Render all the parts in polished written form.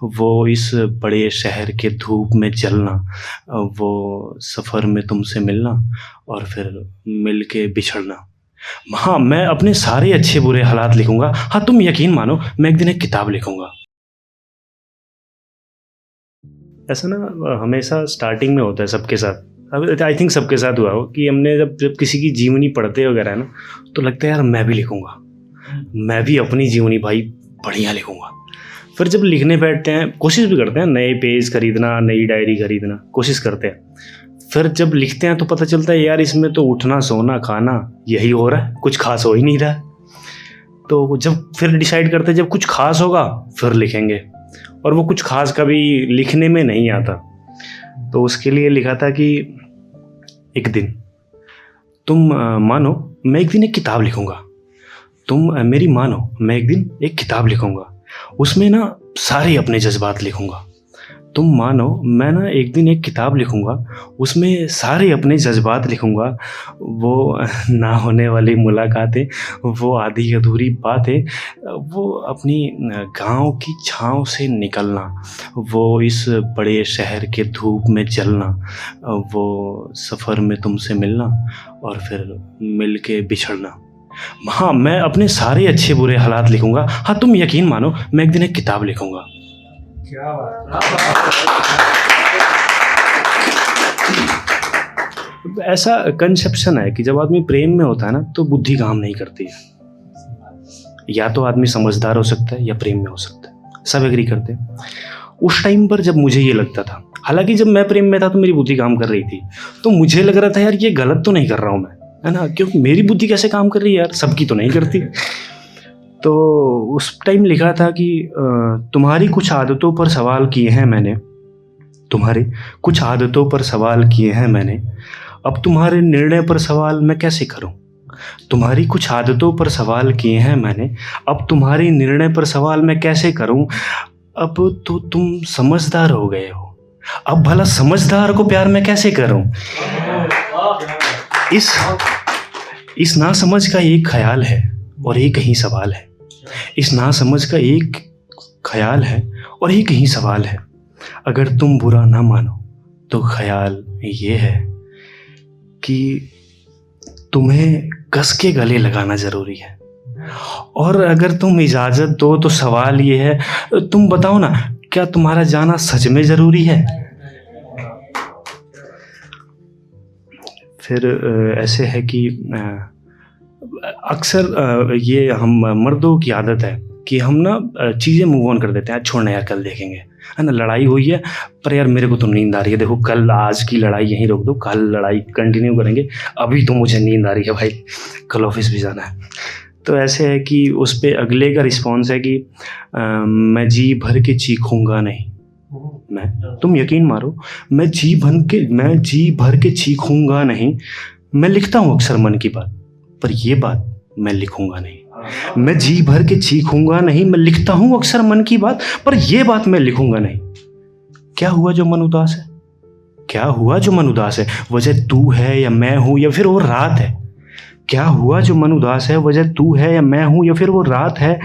वो इस बड़े शहर के धूप में जलना, वो सफ़र में तुमसे मिलना और फिर मिल के बिछड़ना। हाँ, मैं अपने सारे अच्छे-बुरे हालात लिखूँगा। हाँ, तुम यकीन मानो मैं एक दिन एक किताब लिखूँगा। ऐसा ना हमेशा स्टार्टिंग में होता है सबके साथ। अब आई थिंक सबके साथ हुआ हो कि हमने जब जब किसी की जीवनी पढ़ते वगैरह है ना, तो लगता है यार मैं भी लिखूँगा। मैं भी अपनी जीवनी भाई बढ़िया लिखूँगा। फिर जब लिखने बैठते हैं, कोशिश भी करते हैं नए पेज खरीदना, नई डायरी खरीदना, कोशिश करते हैं। फिर जब लिखते हैं तो पता चलता है यार इसमें तो उठना, सोना, खाना यही हो रहा है, कुछ ख़ास हो ही नहीं रहा है। तो जब फिर डिसाइड करते हैं जब कुछ ख़ास होगा फिर लिखेंगे, और वो कुछ ख़ास कभी लिखने में नहीं आता। तो उसके लिए लिखा था कि एक दिन तुम मानो मैं एक दिन एक किताब लिखूँगा। तुम मेरी मानो मैं एक दिन एक किताब लिखूँगा। उसमें ना सारे अपने जज़्बात लिखूँगा। तुम मानो मैं ना एक दिन एक किताब लिखूँगा, उसमें सारे अपने जज़्बात लिखूँगा। वो ना होने वाली मुलाकातें, वो आधी अधूरी बातें, वो अपनी गाँव की छाँव से निकलना, वो इस बड़े शहर के धूप में जलना, वो सफ़र में तुमसे मिलना और फिर मिल के बिछड़ना। हाँ, मैं अपने सारे अच्छे-बुरे हालात लिखूँगा। हाँ, तुम यकीन मानो मैं एक दिन एक किताब लिखूँगा। क्या बात है। ऐसा कंसेप्शन है कि जब आदमी प्रेम में होता है ना तो बुद्धि काम नहीं करती है। या तो आदमी समझदार हो सकता है या प्रेम में हो सकता है, सब एग्री करते हैं। उस टाइम पर जब मुझे ये लगता था, हालांकि जब मैं प्रेम में था तो मेरी बुद्धि काम कर रही थी, तो मुझे लग रहा था यार ये गलत तो नहीं कर रहा हूँ मैं, है ना, क्योंकि मेरी बुद्धि कैसे काम कर रही है यार, सबकी तो नहीं करती। तो उस टाइम लिखा था कि तुम्हारी कुछ आदतों पर सवाल किए हैं मैंने, तुम्हारी कुछ आदतों पर सवाल किए हैं मैंने, अब तुम्हारे निर्णय पर सवाल मैं कैसे करूं। तुम्हारी कुछ आदतों पर सवाल किए हैं मैंने, अब तुम्हारे निर्णय पर सवाल मैं कैसे करूं। अब तो तुम समझदार हो गए हो, अब भला समझदार को प्यार मैं कैसे करूं। इस नासमझ का एक ख्याल है और एक ही सवाल है। इस नासमझ का एक ख्याल है और एक ही सवाल है। अगर तुम बुरा ना मानो तो ख्याल ये है कि तुम्हें कस के गले लगाना ज़रूरी है, और अगर तुम इजाज़त दो तो सवाल ये है, तुम बताओ ना क्या तुम्हारा जाना सच में ज़रूरी है। फिर ऐसे है कि अक्सर ये हम मर्दों की आदत है कि हम ना चीज़ें मूव ऑन कर देते हैं, छोड़ना यार कल देखेंगे, है ना, लड़ाई हुई है पर यार मेरे को तो नींद आ रही है, देखो कल आज की लड़ाई यहीं रोक दो, कल लड़ाई कंटिन्यू करेंगे, अभी तो मुझे नींद आ रही है भाई, कल ऑफिस भी जाना है। तो ऐसे है कि उस पर अगले का रिस्पॉन्स है कि मैं जी भर के चीखूंगा नहीं, तुम यकीन मारो मैं जी भर के चीखूंगा नहीं। मैं लिखता हूँ अक्सर मन की बात, पर ये बात मैं लिखूंगा नहीं। मैं जी भर के चीखूंगा नहीं, मैं लिखता हूँ अक्सर मन की बात, पर ये बात मैं लिखूंगा नहीं। क्या हुआ जो मन उदास है, क्या हुआ जो मन उदास है, वजह तू है या मैं हूं या फिर वो रात है। क्या हुआ जो मन उदास है, वजह तू है या मैं हूं या फिर वो रात है।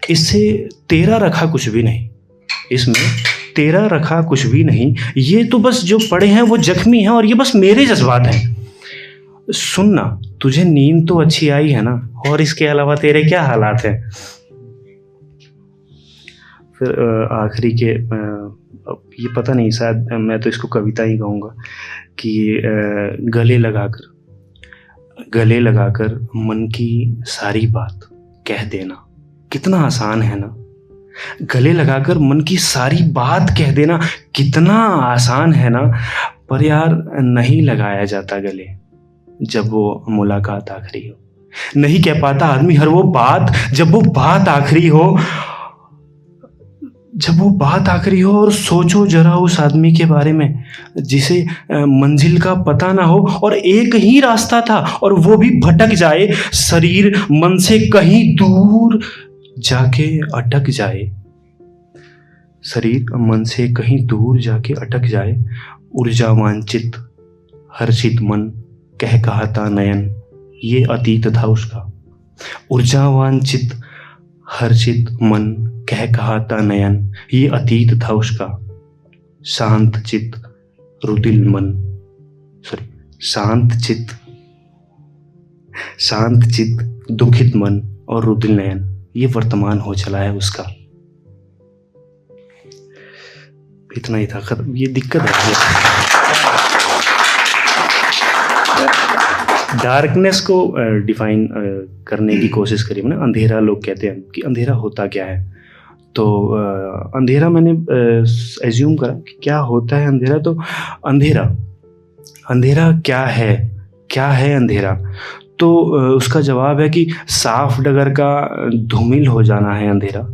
इससे तेरा रखा कुछ भी नहीं, इसमें तेरा रखा कुछ भी नहीं, ये तो बस जो पड़े हैं वो जख्मी हैं और ये बस मेरे जज्बात हैं। सुनना, तुझे नींद तो अच्छी आई है ना, और इसके अलावा तेरे क्या हालात हैं। फिर आखिरी के ये पता नहीं, शायद मैं तो इसको कविता ही कहूँगा कि गले लगाकर मन की सारी बात कह देना कितना आसान है ना। गले लगाकर मन की सारी बात कह देना कितना आसान है ना, पर यार नहीं लगाया जाता गले जब वो मुलाकात आखिरी हो। नहीं कह पाता आदमी हर वो बात जब वो बात आखिरी हो, जब वो बात आखिरी हो। और सोचो जरा उस आदमी के बारे में जिसे मंजिल का पता ना हो और एक ही रास्ता था और वो भी भटक जाए, शरीर मन से कहीं दूर जाके अटक जाए, शरीर मन से कहीं दूर जाके अटक जाए। ऊर्जा वांचित हर्षित मन कह कहा था नयन, ये अतीत था उसका। ऊर्जा वांचित हर्षित मन कह कहाता नयन, ये अतीत था उसका। शांत चित रुदिल मन, सॉरी, शांत चित दुखित मन और रुदिल नयन, ये वर्तमान हो चला है उसका। इतना ही था, खत्म। ये दिक्कत है। डार्कनेस को डिफाइन करने की कोशिश करी मैंने। अंधेरा, लोग कहते हैं कि अंधेरा होता क्या है, तो अंधेरा मैंने एज्यूम करा कि क्या होता है अंधेरा। तो अंधेरा क्या है अंधेरा? तो उसका जवाब है कि साफ डगर का धूमिल हो जाना है अंधेरा।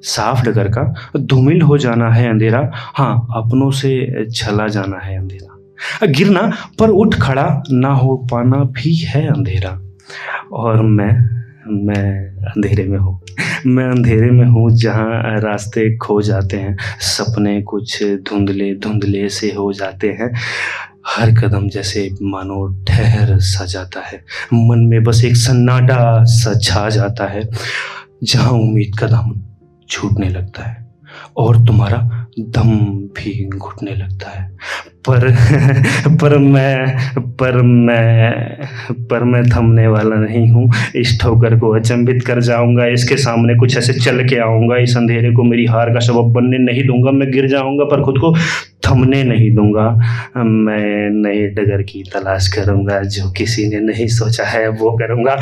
साफ डगर का धूमिल हो जाना है अंधेरा, हाँ, अपनों से चला जाना है अंधेरा। गिरना पर उठ खड़ा ना हो पाना भी है अंधेरा। और मैं अंधेरे में हूँ। मैं अंधेरे में हूँ जहाँ रास्ते खो जाते हैं, सपने कुछ धुंधले धुंधले से हो जाते हैं। हर कदम जैसे मानो ठहर सा जाता है, मन में बस एक सन्नाटा सा छा जाता है, जहाँ उम्मीद का दामन छूटने लगता है और तुम्हारा दम भी घुटने लगता है। पर मैं थमने वाला नहीं हूँ। इस ठोकर को अचंभित कर जाऊंगा, इसके सामने कुछ ऐसे चल के आऊंगा। इस अंधेरे को मेरी हार का सबब बनने नहीं दूंगा। मैं गिर जाऊंगा पर खुद को थमने नहीं दूंगा। मैं नए डगर की तलाश करूंगा, जो किसी ने नहीं सोचा है वो करूंगा।